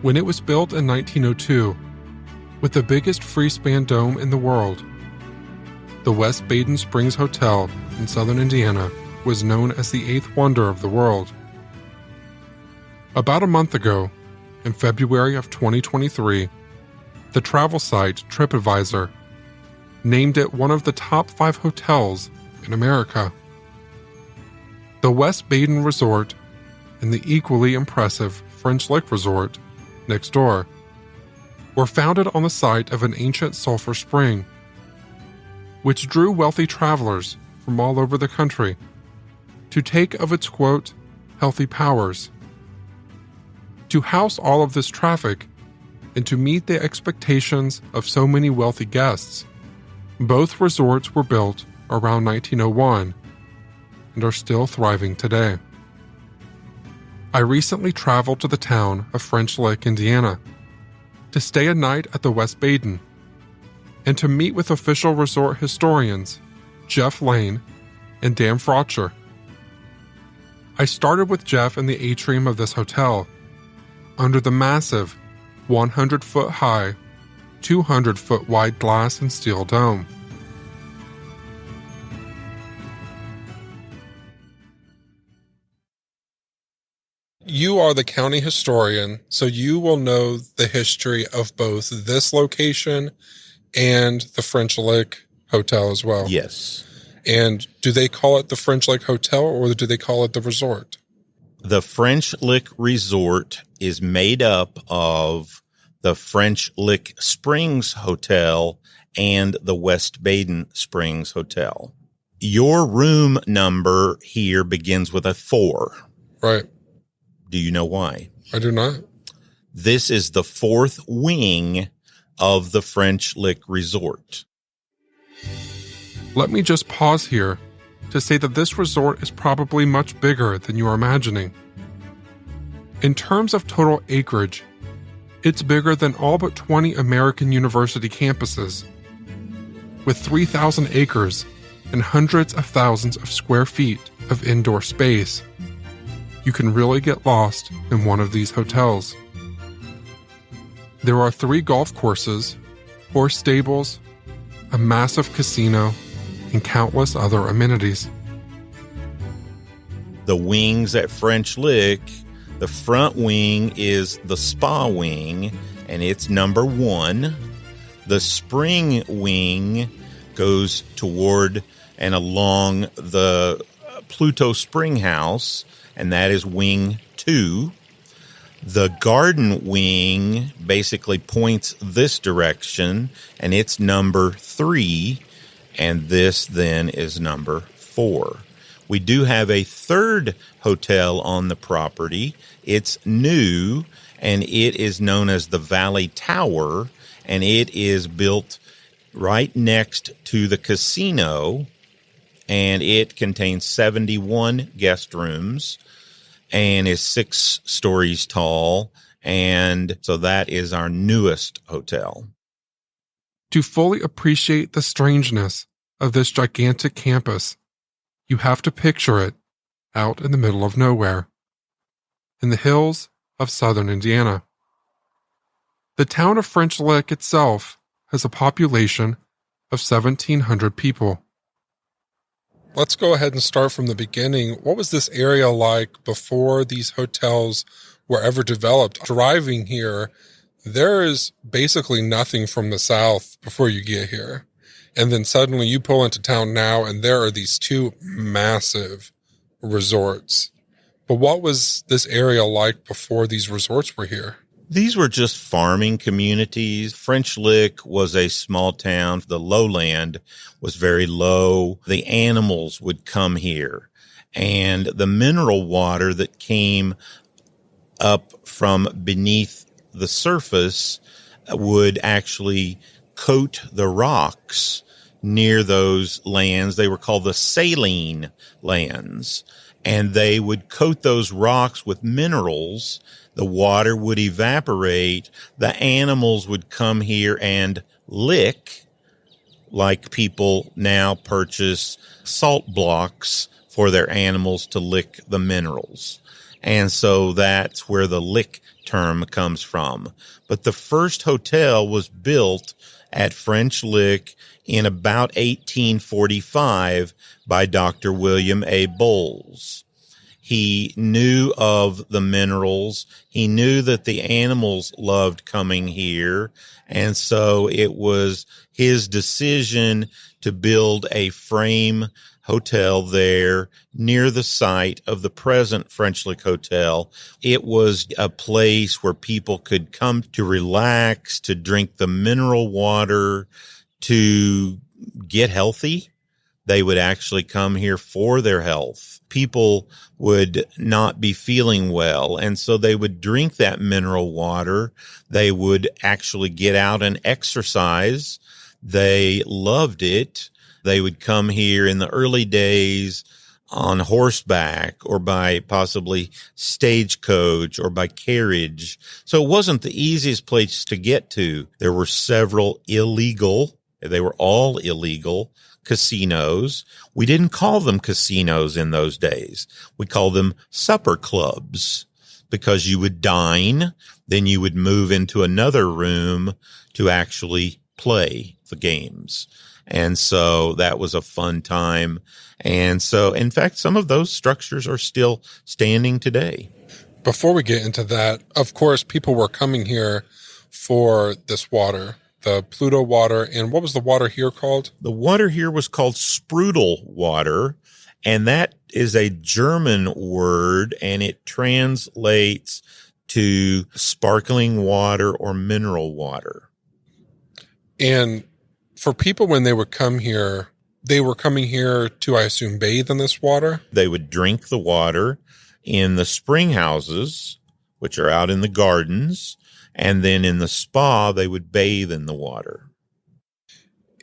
when it was built in 1902, with the biggest free-span dome in the world. The West Baden Springs Hotel in southern Indiana was known as the eighth wonder of the world. About a month ago, in February of 2023, the travel site TripAdvisor named it one of the top 5 hotels in America. The West Baden Resort and the equally impressive French Lick Resort next door were founded on the site of an ancient sulfur spring, which drew wealthy travelers from all over the country to take of its, quote, healthy powers. To house all of this traffic and to meet the expectations of so many wealthy guests, both resorts were built around 1901 and are still thriving today. I recently traveled to the town of French Lick, Indiana, to stay a night at the West Baden and to meet with official resort historians Jeff Lane and Dan Frotcher. I started with Jeff in the atrium of this hotel, under the massive 100-foot-high, 200-foot-wide glass and steel dome. You are the county historian, so you will know the history of both this location and the French Lick Hotel as well. Yes. And do they call it the French Lick Hotel or do they call it the resort? The French Lick Resort is made up of the French Lick Springs Hotel and the West Baden Springs Hotel. Your room number here begins with a 4. Right. Do you know why? I do not. This is the 4th wing of the French Lick Resort. Let me just pause here to say that this resort is probably much bigger than you are imagining. In terms of total acreage, it's bigger than all but 20 American university campuses. With 3,000 acres and hundreds of thousands of square feet of indoor space, you can really get lost in one of these hotels. There are 3 golf courses, horse stables, a massive casino, and countless other amenities. The wings at French Lick, the front wing is the spa wing, and it's number 1. The spring wing goes toward and along the Pluto Spring House, and that is wing 2. The garden wing basically points this direction, and it's number 3, and this then is number 4. We do have a 3rd hotel on the property. It's new, and it is known as the Valley Tower, and it is built right next to the casino, and it contains 71 guest rooms and is 6 stories tall, and so that is our newest hotel. To fully appreciate the strangeness of this gigantic campus, you have to picture it out in the middle of nowhere, in the hills of southern Indiana. The town of French Lick itself has a population of 1,700 people. Let's go ahead and start from the beginning. What was this area like before these hotels were ever developed? Driving here, there is basically nothing from the south before you get here. And then suddenly you pull into town now and there are these 2 massive resorts. But what was this area like before these resorts were here? These were just farming communities. French Lick was a small town. The lowland was very low. The animals would come here. And the mineral water that came up from beneath the surface would actually coat the rocks near those lands. They were called the saline lands. And they would coat those rocks with minerals. The water would evaporate. The animals would come here and lick, like people now purchase salt blocks for their animals to lick the minerals. And so that's where the Lick term comes from. But the first hotel was built at French Lick in about 1845 by Dr. William A. Bowles. He knew of the minerals. He knew that the animals loved coming here. And so it was his decision to build a frame hotel there near the site of the present French Lick Hotel. It was a place where people could come to relax, to drink the mineral water, to get healthy. They would actually come here for their health. People would not be feeling well, and so they would drink that mineral water. They would actually get out and exercise. They loved it. They would come here in the early days on horseback or by possibly stagecoach or by carriage. So it wasn't the easiest place to get to. There were several illegal, they were all illegal, casinos. We didn't call them casinos in those days. We called them supper clubs because you would dine, then you would move into another room to actually play the games. And so that was a fun time. And so, in fact, some of those structures are still standing today. Before we get into that, of course, people were coming here for this water, the Pluto water. And what was the water here called? The water here was called Sprudel water. And that is a German word, and it translates to sparkling water or mineral water. And for people, when they would come here, they were coming here to, I assume, bathe in this water? They would drink the water in the spring houses, which are out in the gardens, and then in the spa, they would bathe in the water.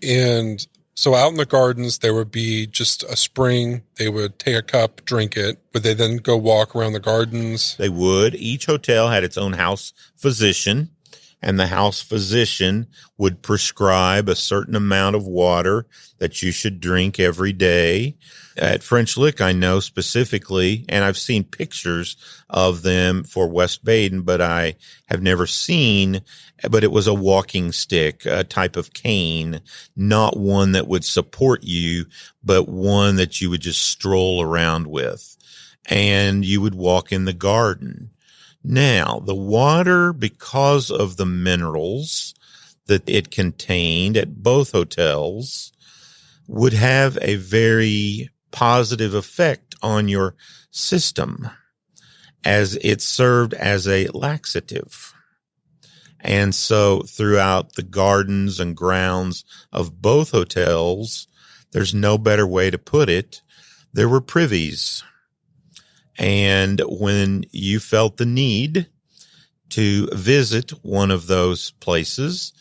And so out in the gardens, there would be just a spring. They would take a cup, drink it. Would they then go walk around the gardens? They would. Each hotel had its own house physician, and the house physician would prescribe a certain amount of water that you should drink every day. At French Lick, I know specifically, and I've seen pictures of them for West Baden, but I have never seen, but it was a walking stick, a type of cane, not one that would support you, but one that you would just stroll around with. And you would walk in the garden. Now, the water, because of the minerals that it contained at both hotels, would have a very positive effect on your system as it served as a laxative. And so throughout the gardens and grounds of both hotels, there's no better way to put it, there were privies. And when you felt the need to visit one of those places,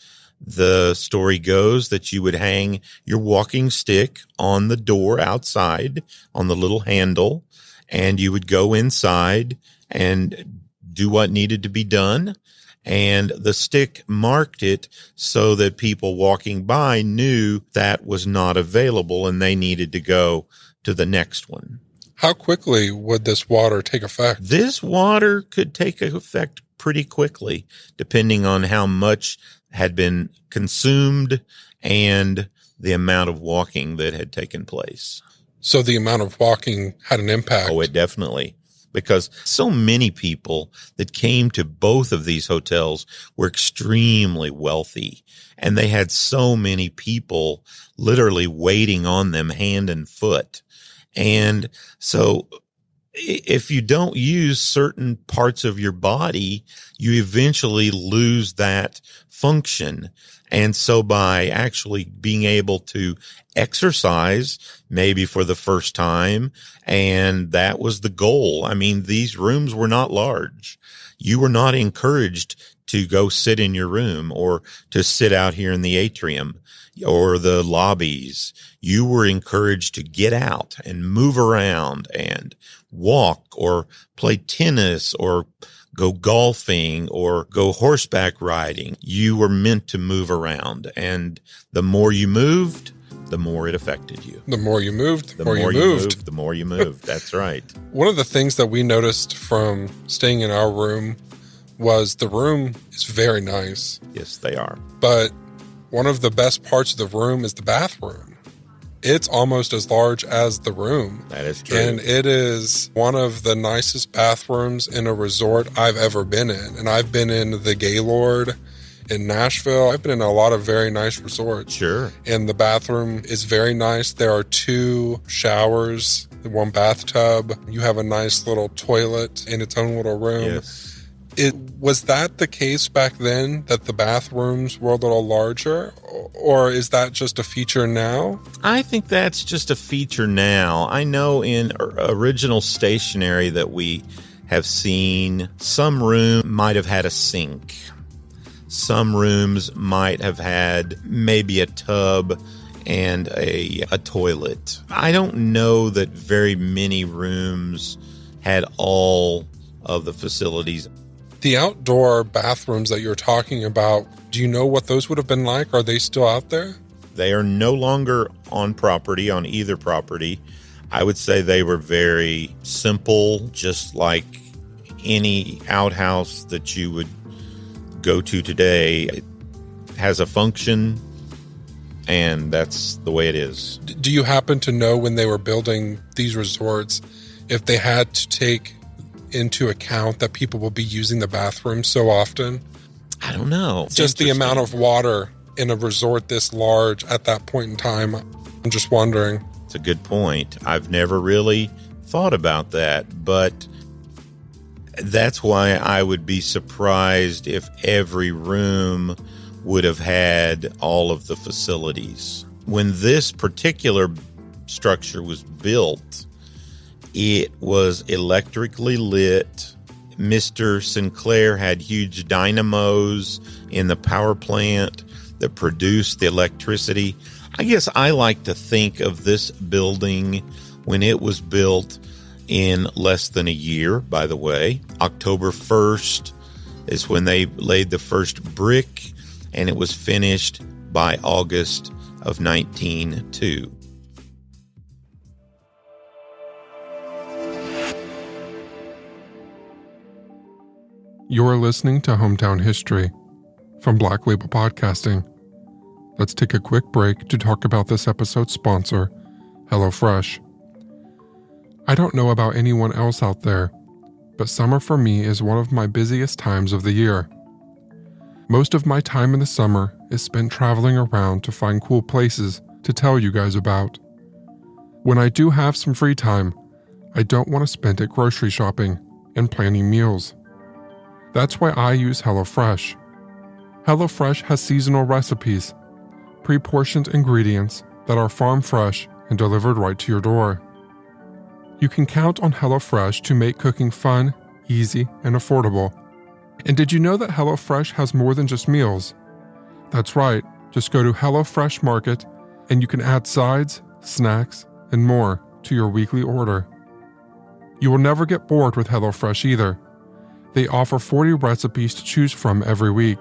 the story goes that you would hang your walking stick on the door outside on the little handle, and you would go inside and do what needed to be done. And the stick marked it so that people walking by knew that was not available and they needed to go to the next one. How quickly would this water take effect? This water could take effect pretty quickly, depending on how much had been consumed and the amount of walking that had taken place. So the amount of walking had an impact. Oh, it definitely. Because so many people that came to both of these hotels were extremely wealthy, and they had so many people literally waiting on them hand and foot. And so if you don't use certain parts of your body, you eventually lose that function. And so by actually being able to exercise, maybe for the first time, and that was the goal. I mean, these rooms were not large. You were not encouraged to go sit in your room or to sit out here in the atrium or the lobbies. You were encouraged to get out and move around and walk or play tennis or go golfing or go horseback riding. You were meant to move around. And the more you moved, the more it affected you. The more you moved, The more you moved, the more you moved. That's right. One of the things that we noticed from staying in our room was the room is very nice. Yes, they are. But one of the best parts of the room is the bathroom. It's almost as large as the room. That is true. And it is one of the nicest bathrooms in a resort I've ever been in. And I've been in the Gaylord in Nashville. I've been in a lot of very nice resorts. Sure. And the bathroom is very nice. There are 2 showers, 1 bathtub. You have a nice little toilet in its own little room. Yes. Was that the case back then, that the bathrooms were a little larger, or is that just a feature now? I think that's just a feature now. I know in original stationery that we have seen, some room might have had a sink. Some rooms might have had maybe a tub and a toilet. I don't know that very many rooms had all of the facilities. The outdoor bathrooms that you're talking about, do you know what those would have been like? Are they still out there? They are no longer on property, on either property. I would say they were very simple, just like any outhouse that you would go to today. It has a function, and that's the way it is. Do you happen to know when they were building these resorts, if they had to take into account that people will be using the bathroom so often? I don't know. Just the amount of water in a resort this large at that point in time. I'm just wondering. It's a good point. I've never really thought about that, but that's why I would be surprised if every room would have had all of the facilities. When this particular structure was built, it was electrically lit. Mr. Sinclair had huge dynamos in the power plant that produced the electricity. I guess I like to think of this building when it was built in less than a year, by the way. October 1st is when they laid the first brick, and it was finished by August of 1902. You're listening to Hometown History from Black Label Podcasting. Let's take a quick break to talk about this episode's sponsor, HelloFresh. I don't know about anyone else out there, but summer for me is one of my busiest times of the year. Most of my time in the summer is spent traveling around to find cool places to tell you guys about. When I do have some free time, I don't want to spend it grocery shopping and planning meals. That's why I use HelloFresh. HelloFresh has seasonal recipes, pre-portioned ingredients that are farm fresh and delivered right to your door. You can count on HelloFresh to make cooking fun, easy, and affordable. And did you know that HelloFresh has more than just meals? That's right, just go to HelloFresh Market and you can add sides, snacks, and more to your weekly order. You will never get bored with HelloFresh either. They offer 40 recipes to choose from every week.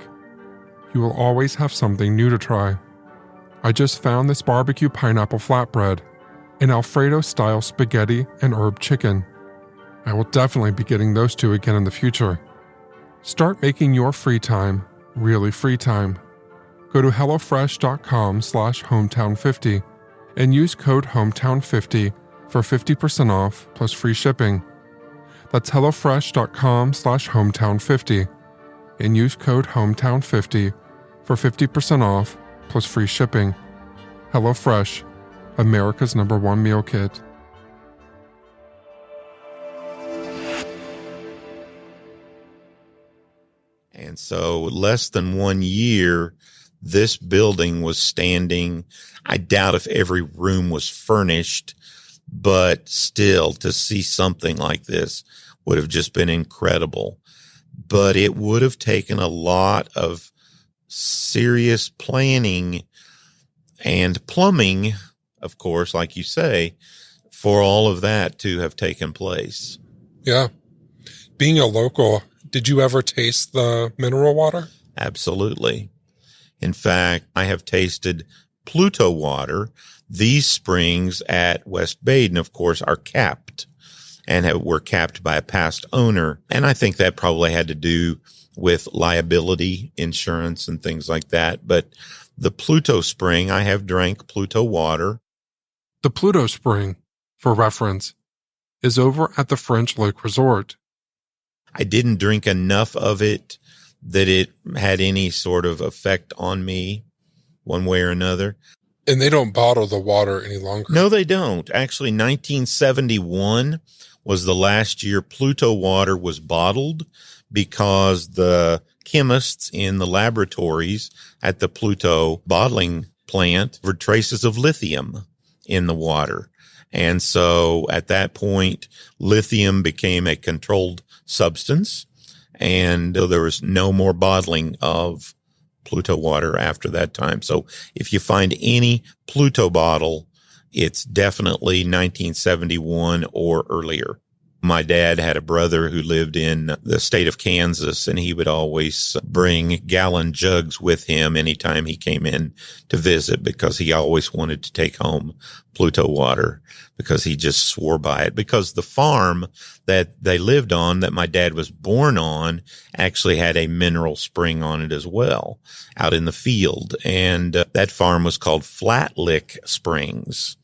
You will always have something new to try. I just found this barbecue pineapple flatbread, an Alfredo-style spaghetti and herb chicken. I will definitely be getting those 2 again in the future. Start making your free time really free time. Go to HelloFresh.com/hometown50 and use code HOMETOWN50 for 50% off plus free shipping. That's HelloFresh.com/hometown50 and use code HOMETOWN50 for 50% off plus free shipping. HelloFresh, America's #1 meal kit. And so less than 1 year, this building was standing. I doubt if every room was furnished, but still to see something like this would have just been incredible. But it would have taken a lot of serious planning and plumbing, of course, like you say, for all of that to have taken place. Yeah. Being a local, did you ever taste the mineral water? Absolutely. In fact, I have tasted Pluto water. These springs at West Baden, of course, are capped and were capped by a past owner. And I think that probably had to do with liability insurance and things like that. But the Pluto spring, I have drank Pluto water. The Pluto spring, for reference, is over at the French Lick Resort. I didn't drink enough of it that it had any sort of effect on me one way or another. And they don't bottle the water any longer. No, they don't. Actually, 1971 was the last year Pluto water was bottled because the chemists in the laboratories at the Pluto bottling plant were traces of lithium in the water. And so at that point, lithium became a controlled substance, and there was no more bottling of Pluto water after that time. So if you find any Pluto bottle, it's definitely 1971 or earlier. My dad had a brother who lived in the state of Kansas, and he would always bring gallon jugs with him anytime he came in to visit because he always wanted to take home Pluto water because he just swore by it. Because the farm that they lived on, that my dad was born on, actually had a mineral spring on it as well out in the field. And that farm was called Flat Lick Springs.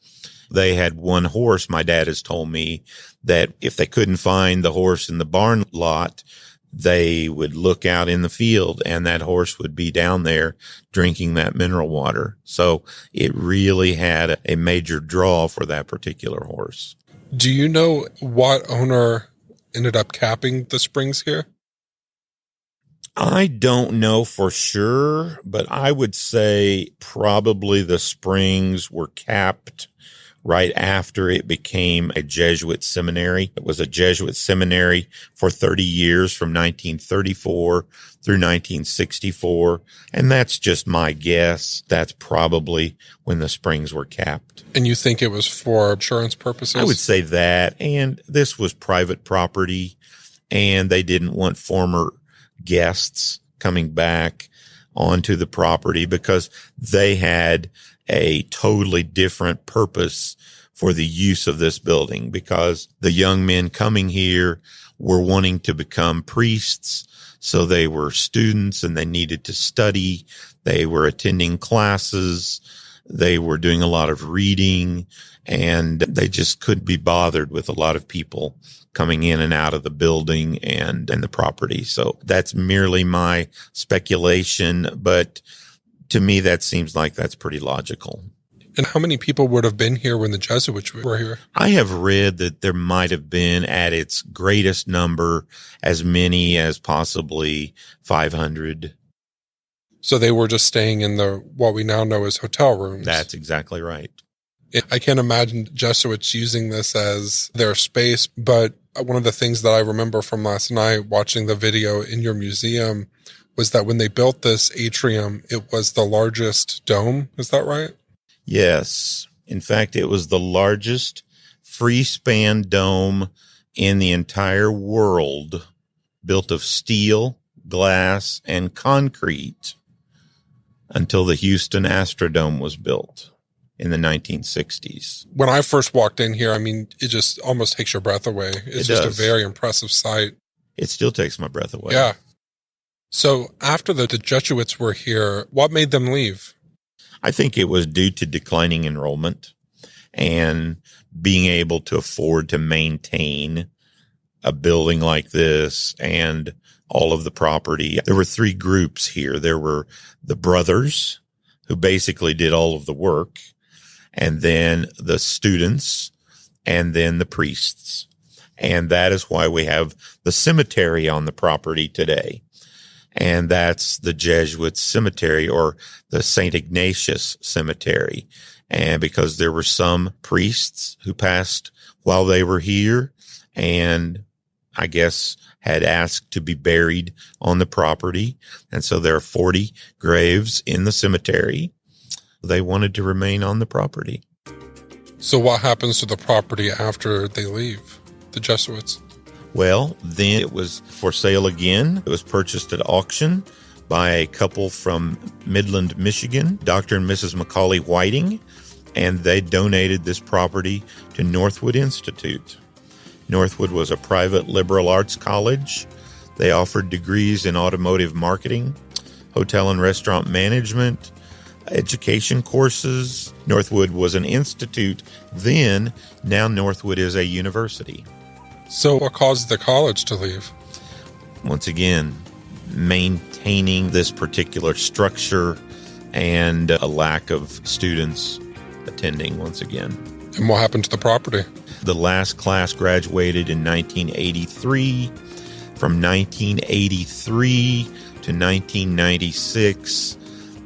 They had one horse. My dad has told me that if they couldn't find the horse in the barn lot, they would look out in the field and that horse would be down there drinking that mineral water. So it really had a major draw for that particular horse. Do you know what owner ended up capping the springs here? I don't know for sure, but I would say probably the springs were capped right after it became a Jesuit seminary. It was a Jesuit seminary for 30 years from 1934 through 1964. And that's just my guess. That's probably when the springs were capped. And you think it was for insurance purposes? I would say that. And this was private property, and they didn't want former guests coming back onto the property because they had a totally different purpose for the use of this building, because the young men coming here were wanting to become priests. So they were students and they needed to study. They were attending classes. They were doing a lot of reading, and they just couldn't be bothered with a lot of people coming in and out of the building and the property. So that's merely my speculation, but to me, that seems like that's pretty logical. And how many people would have been here when the Jesuits were here? I have read that there might have been, at its greatest number, as many as possibly 500. So they were just staying in what we now know as hotel rooms. That's exactly right. I can't imagine Jesuits using this as their space, but one of the things that I remember from last night watching the video in your museum was that when they built this atrium, it was the largest dome. Is that right? Yes. In fact, it was the largest free-span dome in the entire world, built of steel, glass, and concrete until the Houston Astrodome was built in the 1960s. When I first walked in here, I mean, it just almost takes your breath away. It's just a very impressive sight. It still takes my breath away. Yeah. So after the Jesuits were here, what made them leave? I think it was due to declining enrollment and being able to afford to maintain a building like this and all of the property. There were three groups here. There were the brothers, who basically did all of the work, and then the students, and then the priests. And that is why we have the cemetery on the property today. And that's the Jesuit cemetery, or the St. Ignatius Cemetery. And because there were some priests who passed while they were here, and I guess had asked to be buried on the property. And so there are 40 graves in the cemetery. They wanted to remain on the property. So what happens to the property after they leave, the Jesuits? Well, then it was for sale again. It was purchased at auction by a couple from Midland, Michigan, Dr. and Mrs. Macaulay Whiting, and they donated this property to Northwood Institute. Northwood was a private liberal arts college. They offered degrees in automotive marketing, hotel and restaurant management, education courses. Northwood was an institute then. Now Northwood is a university. So what caused the college to leave? Once again, maintaining this particular structure and a lack of students attending once again. And what happened to the property? The last class graduated in 1983. From 1983 to 1996,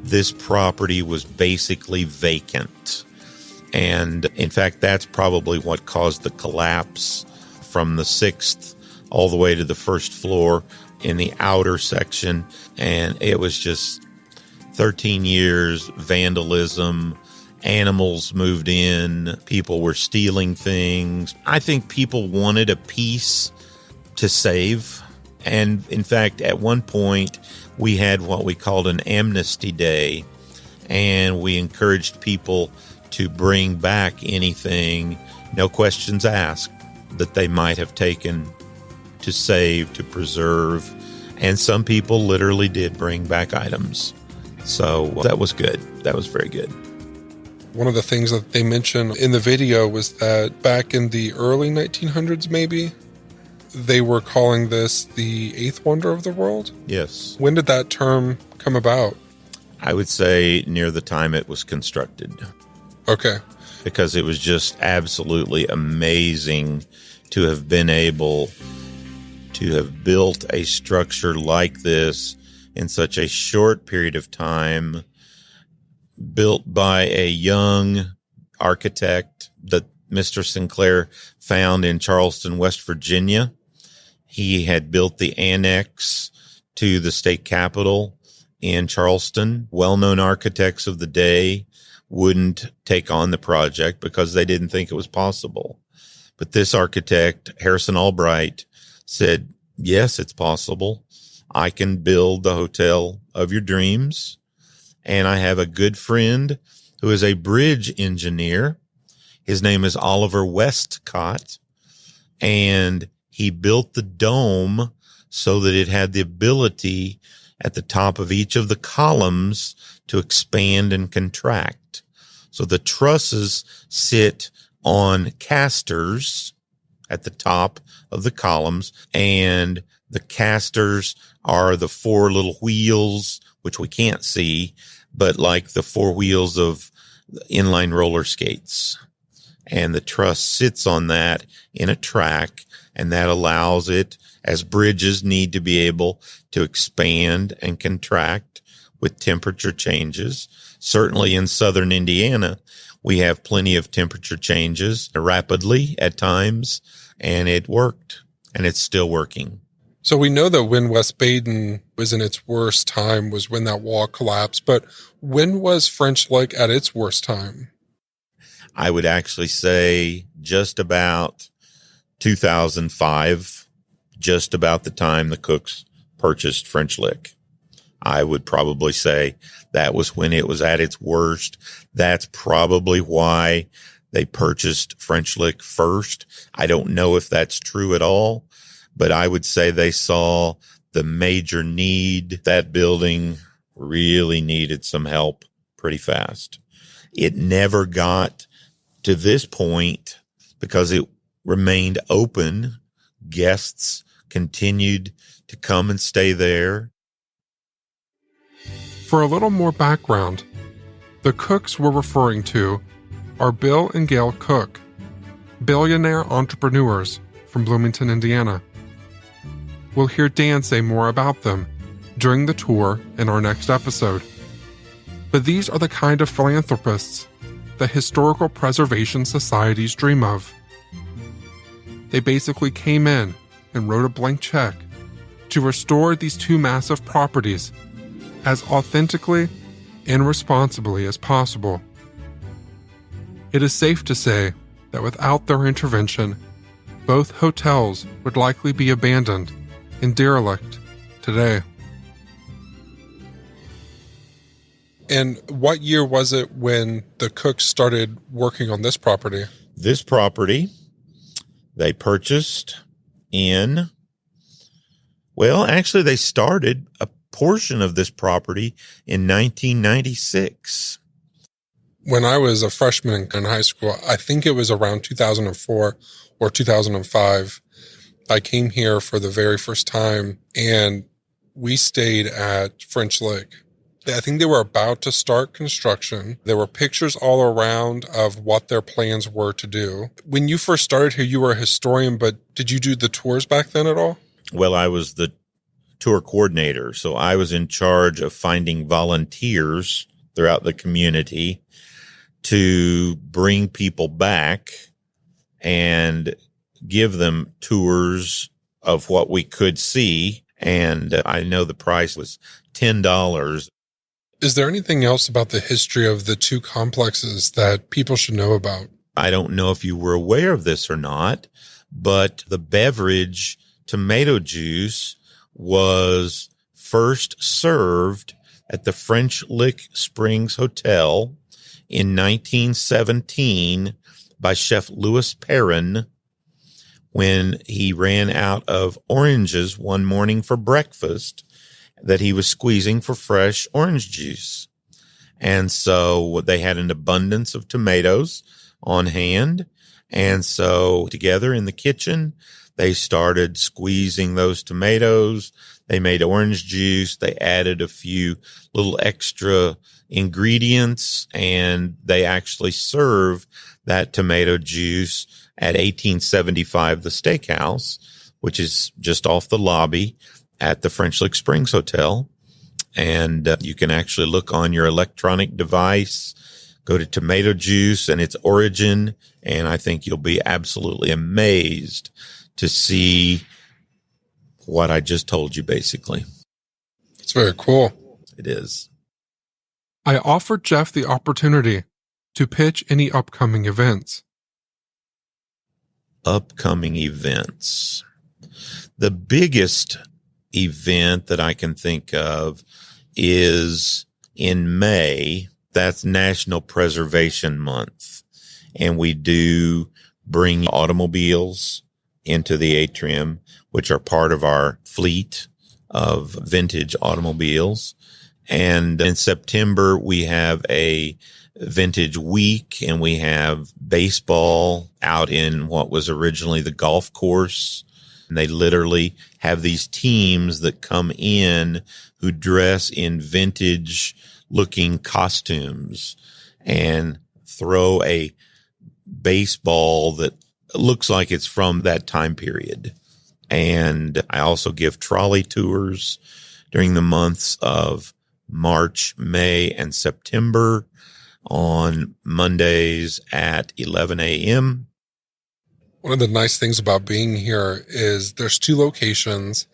this property was basically vacant. And in fact, that's probably what caused the collapse from the 6th all the way to the first floor in the outer section. And it was just 13 years, vandalism, animals moved in, people were stealing things. I think people wanted a piece to save. And in fact, at one point, we had what we called an amnesty day, and we encouraged people to bring back anything, no questions asked, that they might have taken to save, to preserve. And some people literally did bring back items. So that was good. That was very good. One of the things that they mentioned in the video was that back in the early 1900s, maybe, they were calling this the eighth wonder of the world? Yes. When did that term come about? I would say near the time it was constructed. Okay. Because it was just absolutely amazing to have been able to have built a structure like this in such a short period of time, built by a young architect that Mr. Sinclair found in Charleston, West Virginia. He had built the annex to the state capitol in Charleston. Well-known architects of the day wouldn't take on the project because they didn't think it was possible. But this architect, Harrison Albright, said, yes, it's possible. I can build the hotel of your dreams. And I have a good friend who is a bridge engineer. His name is Oliver Westcott. And he built the dome so that it had the ability at the top of each of the columns to expand and contract. So the trusses sit on casters at the top of the columns, and the casters are the four little wheels, which we can't see, but like the four wheels of inline roller skates. And the truss sits on that in a track, and that allows it, as bridges need to be able to expand and contract with temperature changes. Certainly in southern Indiana, we have plenty of temperature changes rapidly at times, and it worked, and it's still working. So we know that when West Baden was in its worst time was when that wall collapsed, but when was French Lick at its worst time? I would actually say just about 2005, just about the time the Cooks purchased French Lick. I would probably say that was when it was at its worst. That's probably why they purchased French Lick first. I don't know if that's true at all, but I would say they saw the major need. That building really needed some help pretty fast. It never got to this point because it remained open. Guests continued to come and stay there. For a little more background, the Cooks we're referring to are Bill and Gail Cook, billionaire entrepreneurs from Bloomington, Indiana. We'll hear Dan say more about them during the tour in our next episode. But these are the kind of philanthropists that historical preservation societies dream of. They basically came in and wrote a blank check to restore these two massive properties as authentically and responsibly as possible. It is safe to say that without their intervention, both hotels would likely be abandoned and derelict today. And what year was it when the Cooks started working on this property? This property they purchased in, well, actually they started a portion of this property in 1996. When I was a freshman in high school, I think it was around 2004 or 2005, I came here for the very first time and we stayed at French Lick. I think they were about to start construction. There were pictures all around of what their plans were to do. When you first started here, you were a historian, but did you do the tours back then at all? Well, I was the tour coordinator, so I was in charge of finding volunteers throughout the community to bring people back and give them tours of what we could see. And I know the price was $10. Is there anything else about the history of the two complexes that people should know about? I don't know if you were aware of this or not, but the beverage tomato juice was first served at the French Lick Springs Hotel in 1917 by Chef Louis Perrin when he ran out of oranges one morning for breakfast that he was squeezing for fresh orange juice. And so they had an abundance of tomatoes on hand. And so together in the kitchen, they started squeezing those tomatoes. They made orange juice. They added a few little extra ingredients, and they actually serve that tomato juice at 1875 The Steakhouse, which is just off the lobby at the French Lick Springs Hotel. And you can actually look on your electronic device, go to tomato juice and its origin, and I think you'll be absolutely amazed to see what I just told you, basically. It's very cool. It is. I offered Jeff the opportunity to pitch any upcoming events. Upcoming events. The biggest event that I can think of is in May. That's National Preservation Month. And we do bring automobiles into the atrium, which are part of our fleet of vintage automobiles. And in September, we have a vintage week, and we have baseball out in what was originally the golf course. And they literally have these teams that come in who dress in vintage looking costumes and throw a baseball that looks like it's from that time period. And I also give trolley tours during the months of March, May, and September on Mondays at 11 a.m. One of the nice things about being here is there's two locations.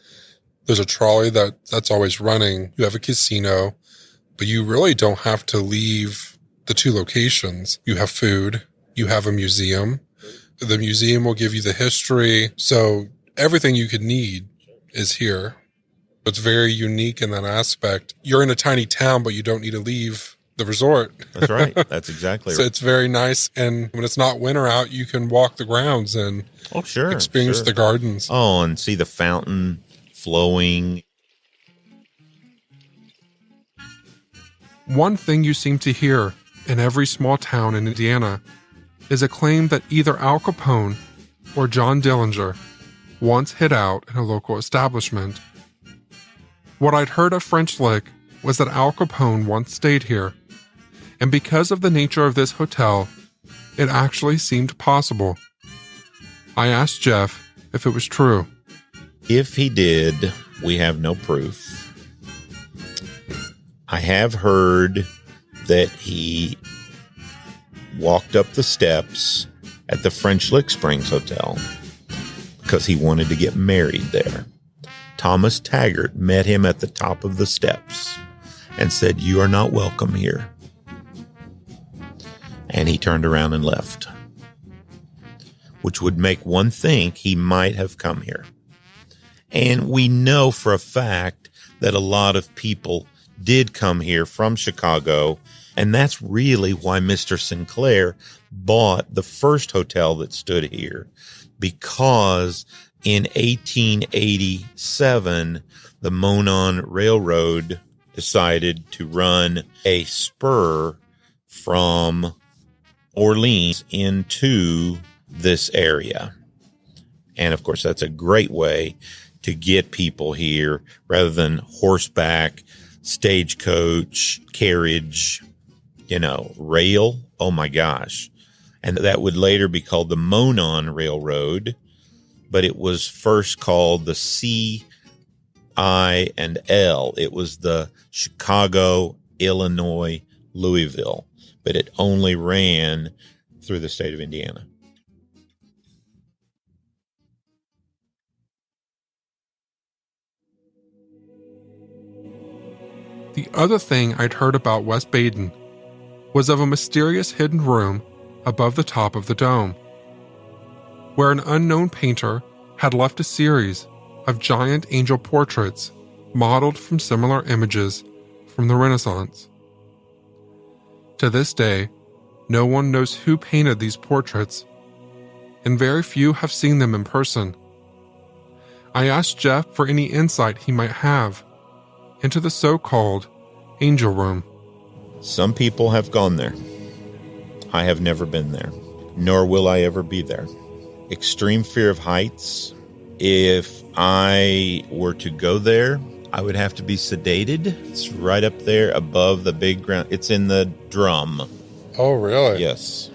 There's a trolley that's always running. You have a casino, but you really don't have to leave the two locations. You have food. You have a museum. The museum will give you the history. So everything you could need is here. It's very unique in that aspect. You're in a tiny town, but you don't need to leave the resort. That's right. That's exactly So right. it's very nice. And when it's not winter out, you can walk the grounds and experience the gardens. Oh, and see the fountain flowing. One thing you seem to hear in every small town in Indiana is a claim that either Al Capone or John Dillinger once hid out in a local establishment. What I'd heard of French Lick was that Al Capone once stayed here, and because of the nature of this hotel, it actually seemed possible. I asked Jeff if it was true. If he did, we have no proof. I have heard that he walked up the steps at the French Lick Springs Hotel because he wanted to get married there. Thomas Taggart met him at the top of the steps and said, "You are not welcome here." And he turned around and left, which would make one think he might have come here. And we know for a fact that a lot of people did come here from Chicago. And that's really why Mr. Sinclair bought the first hotel that stood here, because in 1887, the Monon Railroad decided to run a spur from Orleans into this area. And of course, that's a great way to get people here rather than horseback, stagecoach, carriage, rail. Oh my gosh. And that would later be called the Monon Railroad, but it was first called the C-I-L. It was the Chicago, Illinois, Louisville, but it only ran through the state of Indiana. The other thing I'd heard about West Baden was of a mysterious hidden room above the top of the dome, where an unknown painter had left a series of giant angel portraits modeled from similar images from the Renaissance. To this day, no one knows who painted these portraits, and very few have seen them in person. I asked Jeff for any insight he might have into the so-called angel room. Some people have gone there. I have never been there, nor will I ever be there. Extreme fear of heights. If I were to go there, I would have to be sedated. It's right up there above the big ground. It's in the drum. Oh, really? Yes.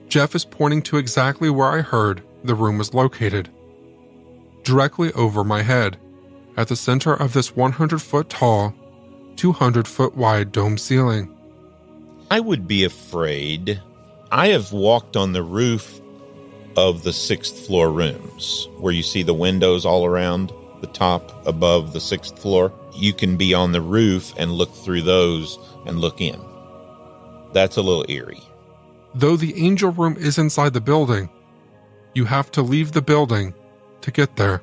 Jeff is pointing to exactly where I heard the room was located. Directly over my head, at the center of this 100-foot tall, 200-foot wide dome ceiling. I would be afraid. I have walked on the roof of the 6th floor rooms, where you see the windows all around the top above the 6th floor. You can be on the roof and look through those and look in. That's a little eerie. Though the angel room is inside the building, you have to leave the building to get there.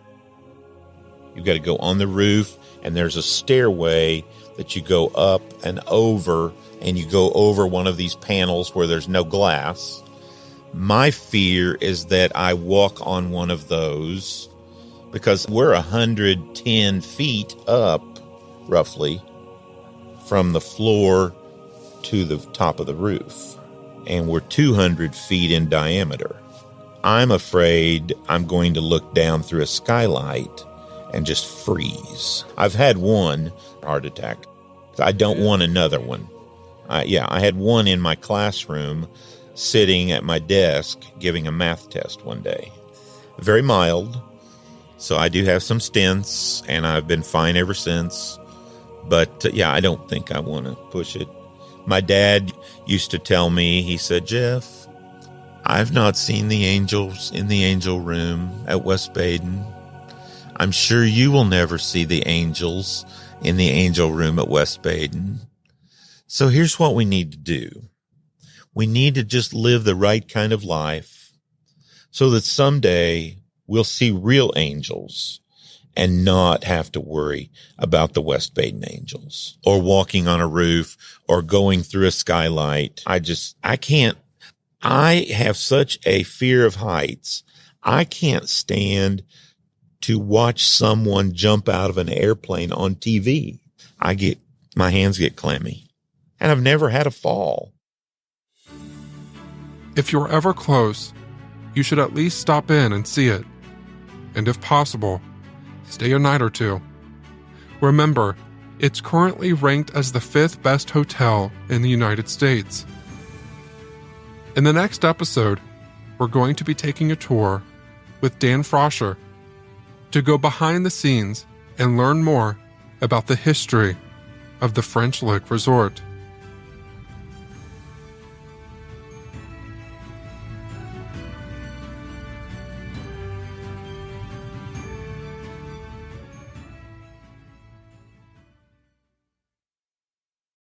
You've got to go on the roof, and there's a stairway that you go up and you go over one of these panels where there's no glass. My fear is that I walk on one of those, because we're 110 feet up, roughly, from the floor to the top of the roof, and we're 200 feet in diameter. I'm afraid I'm going to look down through a skylight and just freeze. I've had one heart attack. I don't want another one. I had one in my classroom sitting at my desk giving a math test one day. Very mild. So I do have some stents, and I've been fine ever since. But I don't think I want to push it. My dad used to tell me, he said, Jeff, I've not seen the angels in the angel room at West Baden. I'm sure you will never see the angels in the angel room at West Baden. So here's what we need to do. We need to just live the right kind of life so that someday we'll see real angels and not have to worry about the West Baden angels or walking on a roof or going through a skylight. I can't. I have such a fear of heights. I can't stand to watch someone jump out of an airplane on TV. My hands get clammy, and I've never had a fall. If you're ever close, you should at least stop in and see it. And if possible, stay a night or two. Remember, it's currently ranked as the 5th best hotel in the United States. In the next episode, we're going to be taking a tour with Dan Froscher to go behind the scenes and learn more about the history of the French Lick Resort.